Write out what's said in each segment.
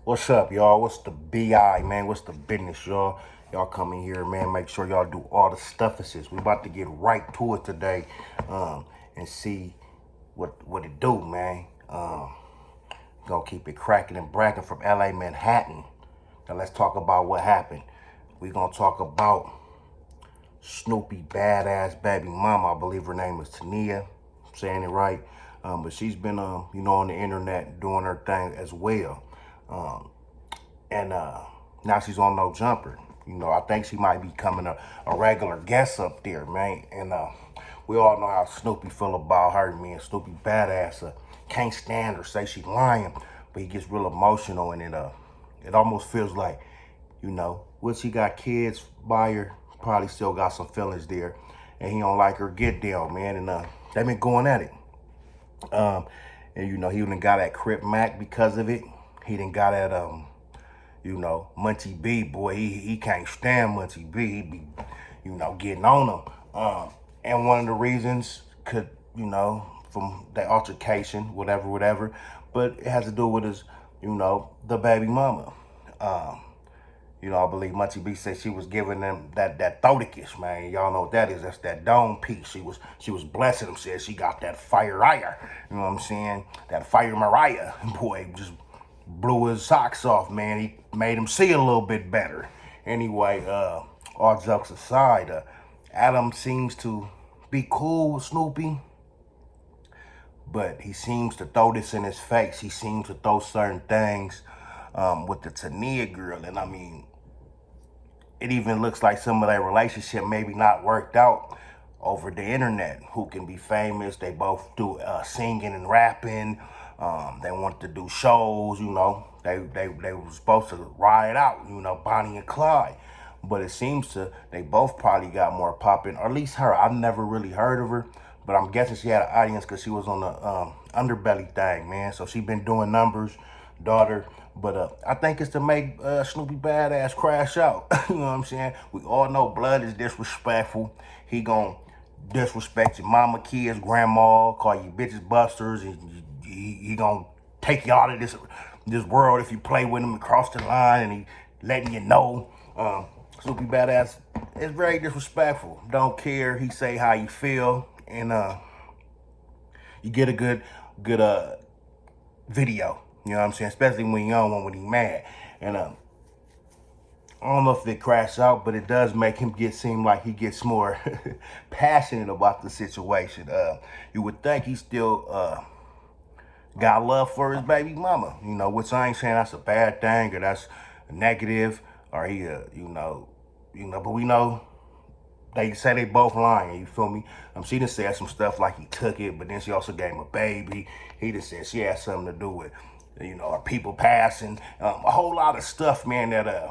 What's up, y'all? What's the BI, man? What's the business, y'all? Y'all come in here, man. Make sure y'all do all the stuffices. We about to get right to it today, and see what it do, man. Gonna keep it cracking and bracking from LA, Manhattan. Now let's talk about what happened. We gonna talk about Snoopy badass baby mama. I believe her name is Tania. I'm saying it right. But she's been, on the internet doing her thing as well. Um, and now she's on No Jumper. I think she might be coming a regular guest up there, man. And we all know how Snoopy feel about her, man. Snoopy badass, can't stand her, say she lying, but he gets real emotional, and it almost feels like, once he got kids by her, probably still got some feelings there, and he don't like her get down, man. And they been going at it. Um, and he done got at Crip Mac because of it. He done got at Munchie B, boy, he can't stand Munchie B. He be, getting on him. And one of the reasons could, from the altercation, whatever, but it has to do with his, the baby mama. Um, I believe Munchie B said she was giving them that thoticus, man. Y'all know what that is. That's that dome piece. She was blessing him. Said she got that fire ire. You know what I'm saying? That fire Mariah. Boy, just blew his socks off, man. He made him see a little bit better. Anyway, all jokes aside, Adam seems to be cool with Snoopy, but he seems to throw this in his face. He seems to throw certain things with the Tania girl, and I mean, it even looks like some of their relationship maybe not worked out over the internet. Who can be famous? They both do singing and rapping. They want to do shows. They were supposed to ride out. Bonnie and Clyde. But it seems they both probably got more popping, or at least her. I've never really heard of her, but I'm guessing she had an audience because she was on the underbelly thing, man. So she been doing numbers, daughter. But I think it's to make Snoopy badass crash out. You know what I'm saying? We all know blood is disrespectful. He gon' disrespect your mama, kids, grandma, call you bitches busters, and he gonna take you out of this world if you play with him and cross the line, and he letting you know. Snoopy badass is very disrespectful. Don't care. He say how you feel, and you get a good video. You know what I'm saying? Especially when you're on one when he mad. And I don't know if it crashed out, but it does make him seem like he gets more passionate about the situation. You would think he still got love for his baby mama, which I ain't saying that's a bad thing or that's negative, or he, but we know they say they both lying, you feel me? She done said some stuff like he took it, but then she also gave him a baby. He just said she had something to do with, her people passing. A whole lot of stuff, man, that,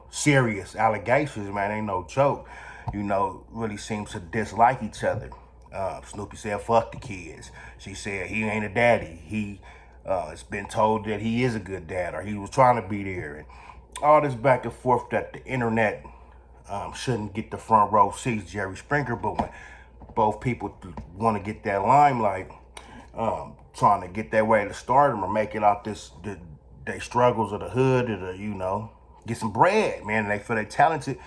serious allegations, man, ain't no joke, really seems to dislike each other. Snoopy said, fuck the kids. She said he ain't a daddy. It's been told that he is a good dad, or he was trying to be there. And all this back and forth that the internet shouldn't get the front row seats, Jerry Springer, but when both people want to get that limelight, trying to get their way to stardom or make it out they struggles of the hood, or get some bread, man. And they feel they talented,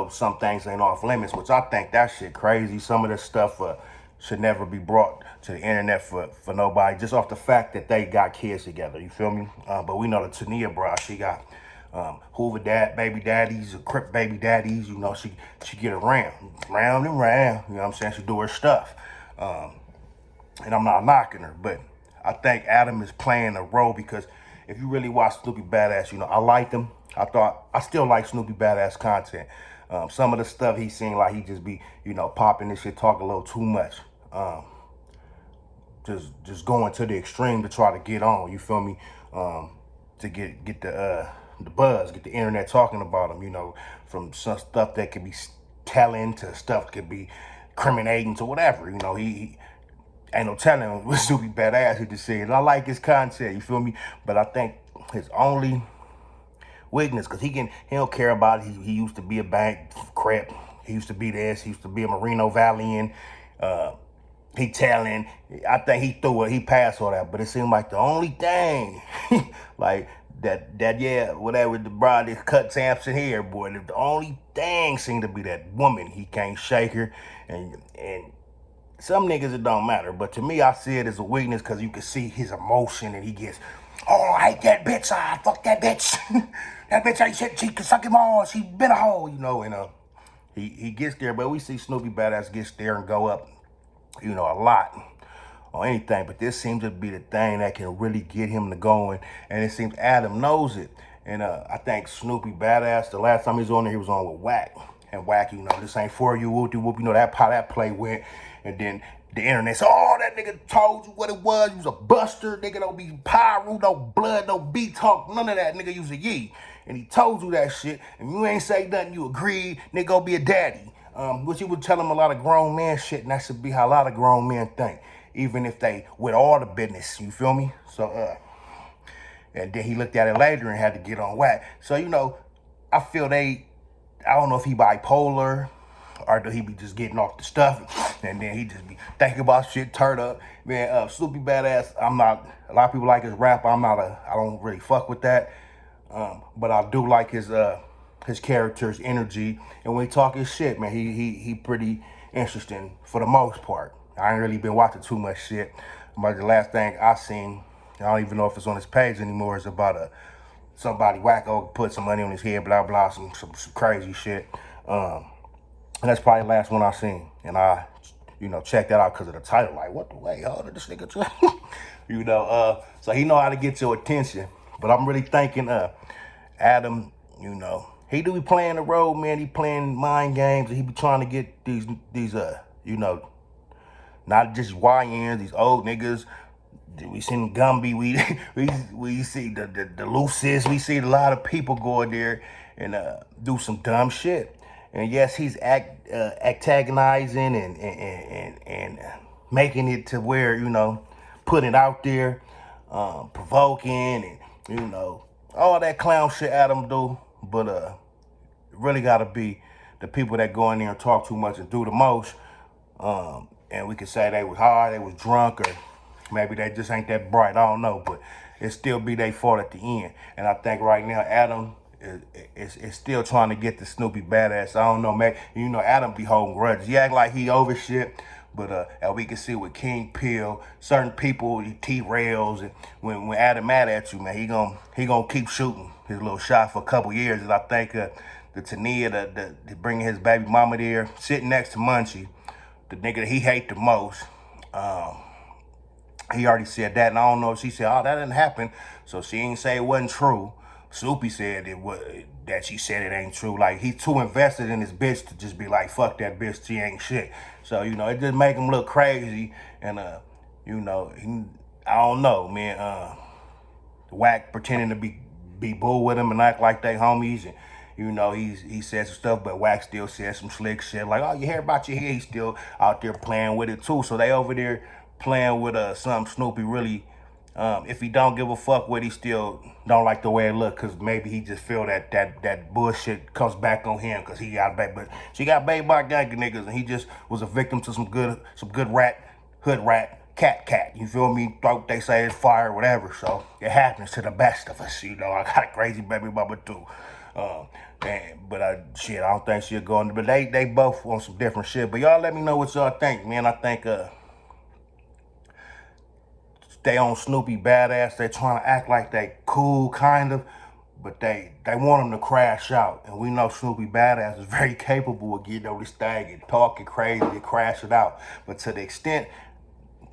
some things ain't off limits, which I think that shit crazy. Some of this stuff should never be brought to the internet for nobody, just off the fact that they got kids together, you feel me? But we know the Tania bro, she got Hoover baby daddies, or Crip baby daddies, she get around, round and round, you know what I'm saying? She do her stuff. And I'm not knocking her, but I think Adam is playing a role because if you really watch Snoopy Badass, I liked him. I still like Snoopy Badass content. Some of the stuff he seemed like he just be, popping this shit, talk a little too much. Just going to the extreme to try to get on, you feel me? To get the buzz, get the internet talking about him, from some stuff that could be telling to stuff that could be incriminating to whatever, he ain't no telling what Snoopy badass he just said. I like his content, you feel me? But I think his only weakness, because he don't care about it. He used to be a bank crep. He used to be this. He used to be a Merino Valley. He telling. I think he passed all that. But it seemed like the only thing, like yeah, whatever the broad that cut Samson hair, boy. The only thing seemed to be that woman. He can't shake her, and some niggas it don't matter, but to me I see it as a weakness because you can see his emotion and he gets, oh, I hate that bitch, fuck that bitch. That bitch ain't shit, she can suck him all, she been a hoe, and he gets there, but we see Snoopy Badass gets there and go up, a lot on anything, but this seems to be the thing that can really get him to going, and it seems Adam knows it, and I think Snoopy Badass, the last time he was on there, he was on with Whack, and Whack, this ain't for you, whoop whoop, that how that play went, and then the internet said, oh, that nigga told you what it was, you was a buster, nigga, don't be pyro, no blood, no beat talk, none of that, nigga, you was a yee, and he told you that shit, and you ain't say nothing, you agreed, nigga, go be a daddy. Which he would tell him a lot of grown man shit, and that should be how a lot of grown men think, even if they with all the business, you feel me? So, and then he looked at it later and had to get on Whack. So, I feel I don't know if he bipolar, or do he be just getting off the stuff, and then he just be thinking about shit, turn up. Man, Snoopy Badass, a lot of people like his rap, I don't really fuck with that, but I do like his character, his energy, and when he talk his shit, man, he pretty interesting for the most part. I ain't really been watching too much shit, but the last thing I seen, I don't even know if it's on his page anymore, is about somebody wacko put some money on his head, blah blah, some crazy shit, and that's probably the last one I seen, and I checked that out because of the title, like, what the way, how did this nigga so he know how to get your attention, but I'm really thinking Adam, he do be playing the role, man. He playing mind games, and he be trying to get these not just YNs, these old niggas. We seen Gumby, we see the Lucis, we see a lot of people go in there and do some dumb shit. And yes, he's antagonizing and making it to where, putting it out there, provoking and, all that clown shit Adam do. But it really gotta be the people that go in there and talk too much and do the most. And we could say they was high, they was drunk, or maybe they just ain't that bright. I don't know, but it still be their fault at the end. And I think right now Adam is still trying to get the Snoopy Badass. I don't know, man. Adam be holding grudges. He act like he over shit, but as we can see with King Pill, certain people, T-Rails, and when Adam mad at you, man, he gonna keep shooting his little shot for a couple years. And I think the Tania, the bringing his baby mama there, sitting next to Munchie, the nigga that he hate the most, he already said that, and I don't know if she said, oh, that didn't happen, so she ain't say it wasn't true. Snoopy said that she said it ain't true. Like, he too invested in his bitch to just be like, fuck that bitch, she ain't shit. So, it just make him look crazy, and, I don't know, man, Whack pretending to be bull with him and act like they homies, and, he said some stuff, but Whack still said some slick shit. Like, oh, you hear about your hair? He's still out there playing with it, too. So they over there playing with something Snoopy really, if he don't give a fuck with, he still don't like the way it look, because maybe he just feel that bullshit comes back on him, because he got back, but she got baby by gang niggas, and he just was a victim to some good hood rat, cat. You feel me? Thought they say it's fire, whatever. So it happens to the best of us. I got a crazy baby mama too. But I don't think she'll go on. But they both on some different shit. But y'all let me know what y'all think, man. I think they on Snoopy Badass. They trying to act like they cool, kind of, but they want him to crash out. And we know Snoopy Badass is very capable of getting on this thing and talking crazy and crashing out. But to the extent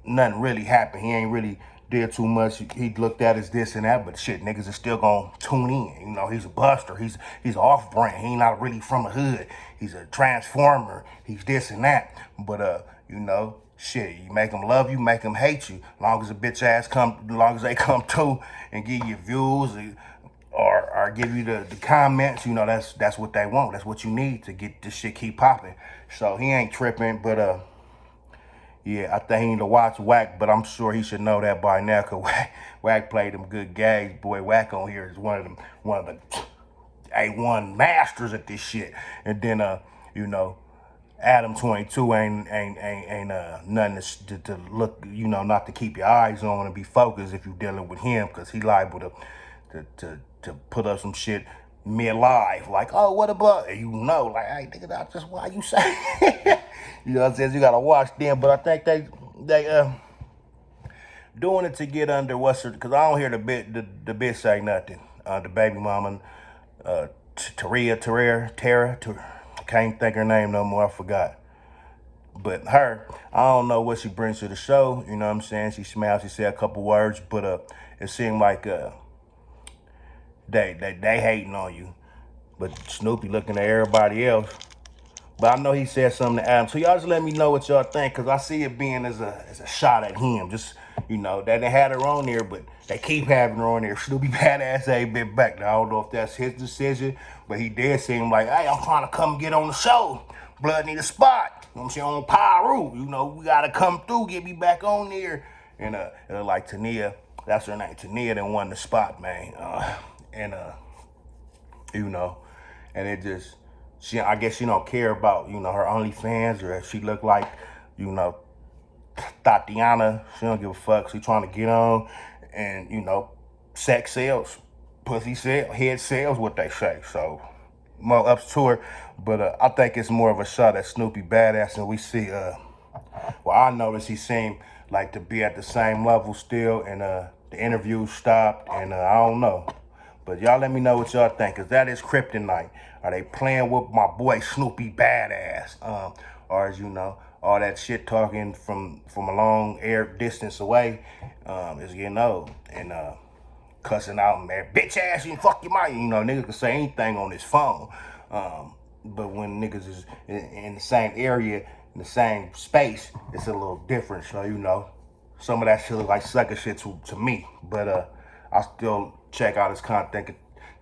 nothing really happened, he ain't really did too much. He looked at as this and that, but shit, niggas is still gonna tune in. He's a buster. He's off-brand. He ain't not really from the hood. He's a transformer. He's this and that. But shit, you make them love you, make them hate you. Long as a bitch ass long as they come to and give you views or give you the comments, that's what they want. That's what you need to get this shit keep popping. So he ain't tripping, but yeah, I think he need to watch Whack, but I'm sure he should know that by now, cause Whack played them good games. Boy, Whack on here is one of the A1 masters at this shit. And then Adam 22 ain't nothing to look, not to keep your eyes on and be focused if you're dealing with him, because he liable to to put up some shit mid-live, like, oh, what about, and like, hey, nigga, that's just why you say. You know what I'm saying? You gotta watch them, but I think they doing it to get under what's her, because I don't hear the bitch say nothing. The baby mama, Tara, can't think her name no more. I forgot. But her, I don't know what she brings to the show. You know what I'm saying? She smiled. She said a couple words, but it seemed like they hating on you. But Snoopy looking at everybody else. But I know he said something to Adam. So y'all just let me know what y'all think, because I see it being as a shot at him. Just, they didn't have her on there, but they keep having her on there. Snoopy badass ain't been back. Now, I don't know if that's his decision, but he did seem like, hey, I'm trying to come get on the show. Blood need a spot. You know what I'm saying? On Pyru. We got to come through, get me back on there. And like Tania, that's her name. Tania done won the spot, man. And it just, I guess she don't care about, her OnlyFans, or if she look like, Tatiana. She don't give a fuck. She trying to get on, and, sex sells, pussy sells, head sells, what they say. So, more ups to her, but I think it's more of a shot at Snoopy badass, and we see, well, I noticed he seemed like to be at the same level still, and the interview stopped, and I don't know. But y'all let me know what y'all think, because that is kryptonite. Are they playing with my boy Snoopy badass? Or as all that shit talking from a long air distance away is getting old. And cussing out, man, bitch ass, you fuck your mind. Niggas can say anything on his phone. But when niggas is in the same area, in the same space, it's a little different. So, some of that shit look like sucker shit to me. But I still check out his content,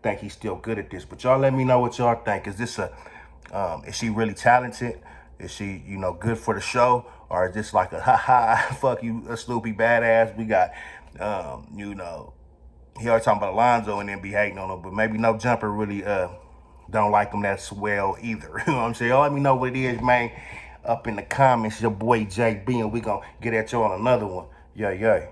think he's still good at this. But y'all let me know what y'all think. Is this is she really talented? Is she, good for the show? Or is this like a fuck you, a Snoopy badass? We got, he always talking about Alonzo and then be hating on him, but maybe No Jumper really don't like him that well either. You know what I'm saying? Y'all let me know what it is, man, up in the comments. Your boy JB, and we gonna get at you on another one. Yeah.